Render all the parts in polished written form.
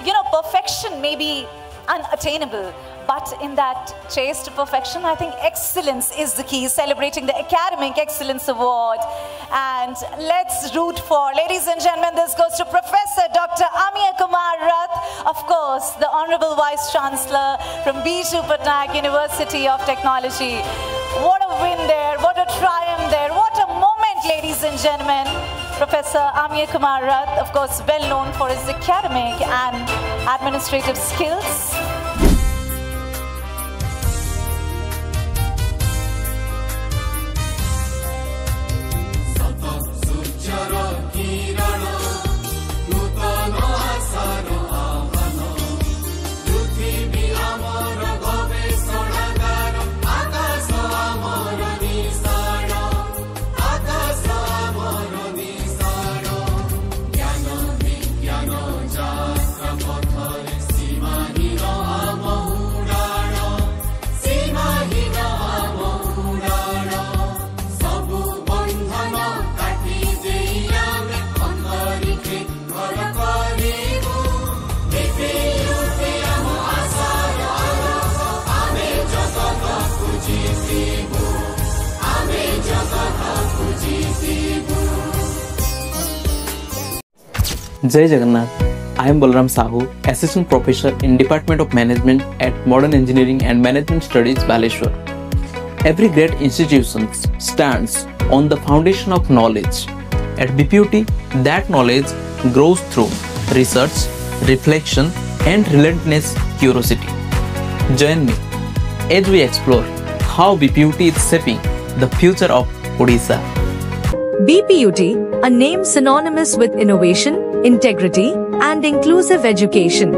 perfection may be unattainable, but in that chase to perfection, I think excellence is the key, celebrating the Academic Excellence Award. And let's root for, ladies and gentlemen, this goes to Professor Dr. Amiya Kumar Rath, of course, the Honorable Vice Chancellor from Biju Patnaik University of Technology. What a win there, what a triumph there, what a moment, ladies and gentlemen. Professor Amiya Kumar Rath, of course, well known for his academic and administrative skills. Jai Jagannath. I am Balram Sahu, Assistant Professor in Department of Management at Modern Engineering and Management Studies, Baleshwar. Every great institution stands on the foundation of knowledge. At BPUT, that knowledge grows through research, reflection, and relentless curiosity. Join me as we explore how BPUT is shaping the future of Odisha. BPUT, a name synonymous with innovation, integrity, and inclusive education.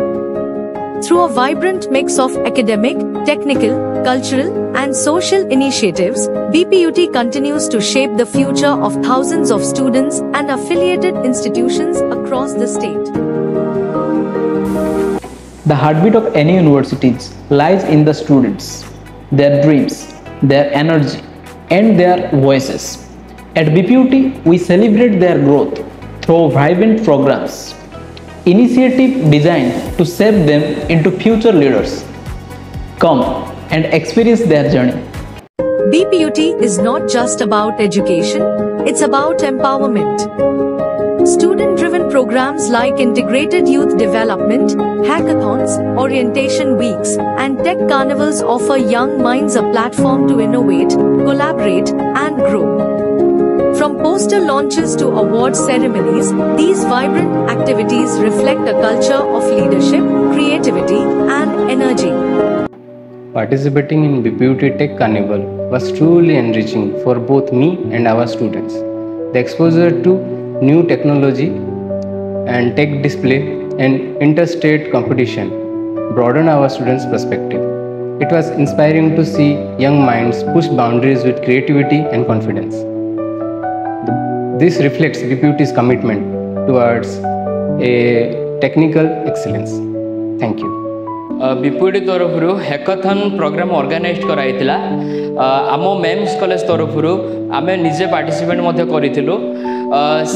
Through a vibrant mix of academic, technical, cultural, and social initiatives, BPUT continues to shape the future of thousands of students and affiliated institutions across the state. The heartbeat of any university lies in the students, their dreams, their energy, and their voices. At BPUT, we celebrate their growth through vibrant programs, initiatives designed to shape them into future leaders. Come and experience their journey. BPUT is not just about education, it's about empowerment. Student-driven programs like Integrated Youth Development, Hackathons, Orientation Weeks, and Tech Carnivals offer young minds a platform to innovate, collaborate, and grow. From poster launches to award ceremonies, these vibrant activities reflect a culture of leadership, creativity, and energy. Participating in BPUT Tech Carnival was truly enriching for both me and our students. The exposure to new technology and tech display and interstate competition broadened our students' perspective. It was inspiring to see young minds push boundaries with creativity and confidence. This reflects BPUT's commitment towards a technical excellence. Thank you. BPUT तरफ hackathon programme organise कराइथिला आम memes college तरफ आमे निजे participate मध्य करिथिलु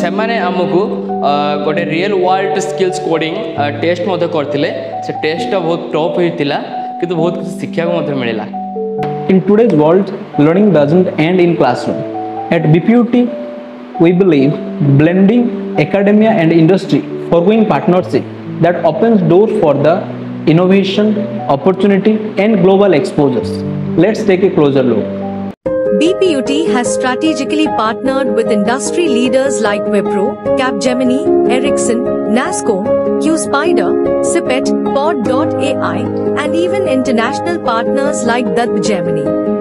से माने हमकु गोटे real world skills coding test मध्य करथिले से टेस्ट बहुत टफ होइतिला किंतु बहुत शिक्षा को मध्य मिलिला. In today's world, learning doesn't end in classroom. At BPUT, we believe blending academia and industry, forging partnership that opens doors for the innovation, opportunity, and global exposures. Let's take a closer look. BPUT has strategically partnered with industry leaders like Wipro, Capgemini, Ericsson, NASCOM, QSpider, CPET, Pod.ai, and even international partners like Gemini.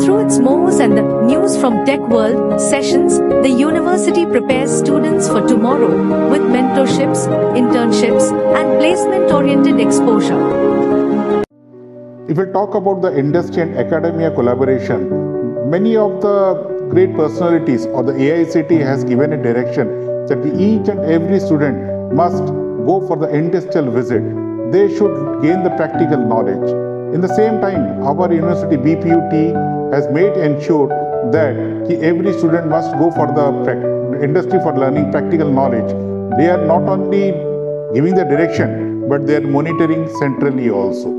Through its MOOCs and the News from Tech World sessions, the university prepares students for tomorrow with mentorships, internships, and placement-oriented exposure. If we talk about the industry and academia collaboration, many of the great personalities or the AICT has given a direction that each and every student must go for the industrial visit. They should gain the practical knowledge. In the same time, our university BPUT has made ensure that every student must go for the industry for learning practical knowledge. They are not only giving the direction, but they are monitoring centrally also.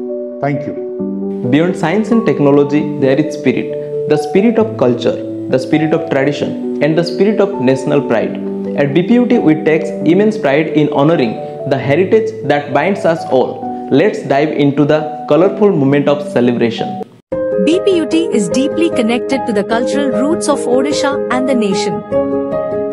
Thank you. Beyond science and technology, there is spirit. The spirit of culture, the spirit of tradition, and the spirit of national pride. At BPUT, we take immense pride in honoring the heritage that binds us all. Let's dive into the colorful moment of celebration. BPUT is deeply connected to the cultural roots of Odisha and the nation.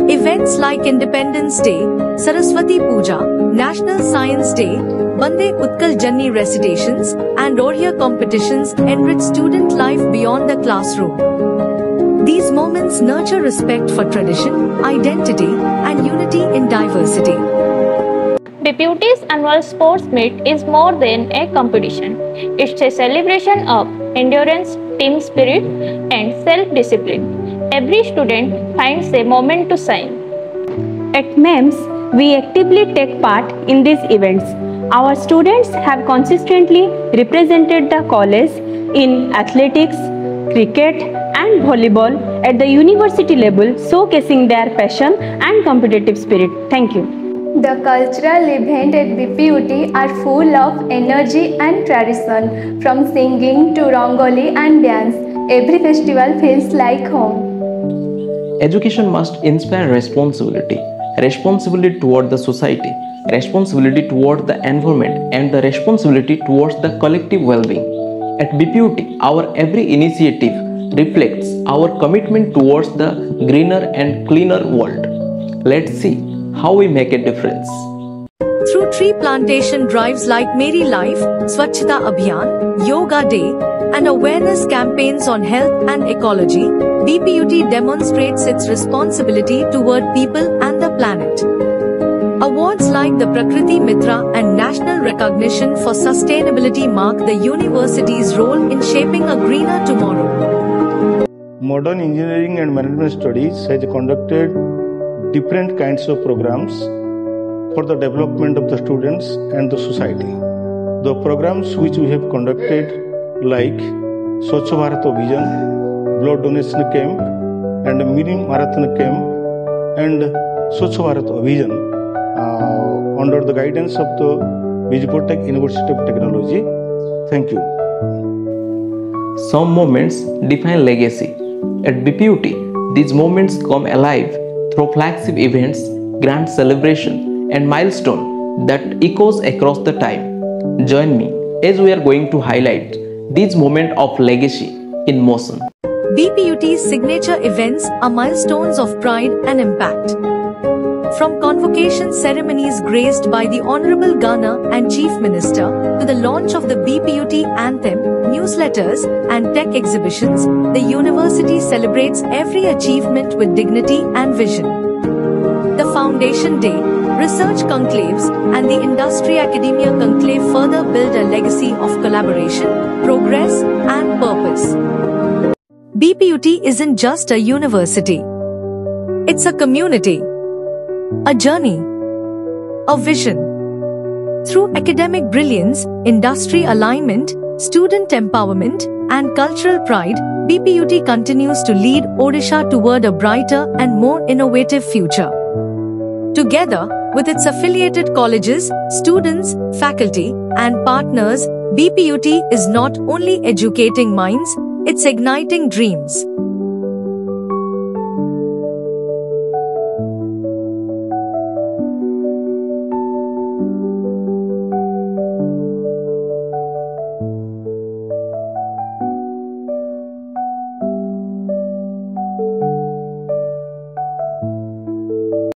Events like Independence Day, Saraswati Puja, National Science Day, Bande Utkal Janni recitations, and Oriya competitions enrich student life beyond the classroom. These moments nurture respect for tradition, identity, and unity in diversity. BPUT's annual sports meet is more than a competition. It's a celebration of endurance, team spirit, and self-discipline. Every student finds a moment to shine. At MEMS, we actively take part in these events. Our students have consistently represented the college in athletics, cricket, and volleyball at the university level, showcasing their passion and competitive spirit. Thank you. The cultural events at BPUT are full of energy and tradition. From singing to rangoli and dance, every festival feels like home. Education must inspire responsibility. Responsibility toward the society, responsibility toward the environment, and the responsibility towards the collective well-being. At BPUT, our every initiative reflects our commitment towards the greener and cleaner world. Let's see how we make a difference. Through tree plantation drives like Meri Life, Swachhata Abhiyan, Yoga Day, and awareness campaigns on health and ecology, BPUT demonstrates its responsibility toward people and the planet. Awards like the Prakriti Mitra and national recognition for sustainability mark the university's role in shaping a greener tomorrow. Modern Engineering and Management Studies has conducted different kinds of programs for the development of the students and the society. The programs which we have conducted like Swachh Bharat Abhiyan, Blood Donation Camp, and Mini Marathon Camp, and Swachh Bharat Abhiyan under the guidance of the Vijaypur University of Technology. Thank you. Some moments define legacy. At BPUT, these moments come alive through flagship events, grand celebration, and milestone that echoes across the time. Join me as we are going to highlight these moments of legacy in motion. BPUT's signature events are milestones of pride and impact. From convocation ceremonies graced by the Honorable Governor and Chief Minister to the launch of the BPUT anthem, newsletters, and tech exhibitions, the university celebrates every achievement with dignity and vision. The Foundation Day, research conclaves, and the Industry Academia Conclave further build a legacy of collaboration, progress, and purpose. BPUT isn't just a university. It's a community, a journey, a vision. Through academic brilliance, industry alignment, student empowerment, and cultural pride, BPUT continues to lead Odisha toward a brighter and more innovative future. Together with its affiliated colleges, students, faculty, and partners, BPUT is not only educating minds, it's igniting dreams.